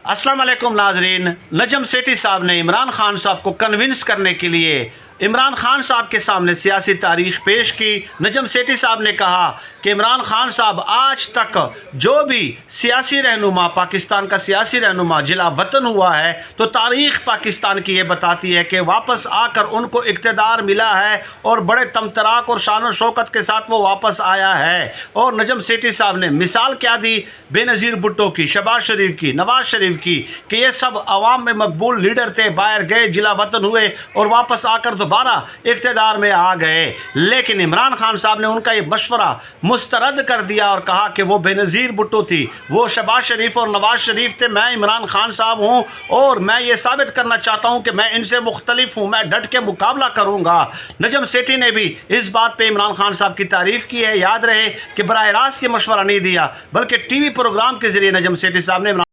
अस्सलाम वालेकुम नाजरीन। नजम सेठी साहब ने इमरान खान साहब को कन्विंस करने के लिए इमरान खान साहब के सामने सियासी तारीख पेश की। नजम सेठी साहब ने कहा कि इमरान खान साहब आज तक जो भी सियासी रहनुमा पाकिस्तान का सियासी रहनुमा जिला वतन हुआ है तो तारीख़ पाकिस्तान की ये बताती है कि वापस आकर उनको इक़्तिदार मिला है और बड़े तमतराक और शान और शौकत के साथ वो वापस आया है। और नजम सेठी साहब ने मिसाल क्या दी बेनज़ीर भुट्टो की, शहबाज शरीफ की, नवाज शरीफ की, कि ये सब अवाम में मकबूल लीडर थे, बाहर गए, जिला वतन हुए और वापस आकर दोबारा इक़्तिदार में आ गए। लेकिन इमरान खान साहब ने उनका ये मशवरा मुस्तरद कर दिया और कहा कि वो बेनज़ीर भुट्टो थी, वो शहबाज शरीफ और नवाज शरीफ थे, मैं इमरान खान साहब हूँ और मैं ये साबित करना चाहता हूँ कि मैं इनसे मुख्तलिफ हूँ, मैं डट के मुकाबला करूँगा। नजम सेठी ने भी इस बात पे इमरान खान साहब की तारीफ़ की है। याद रहे कि बराह रास्त ये मशवरा नहीं दिया बल्कि टीवी प्रोग्राम के ज़रिए नजम सेठी साहब ने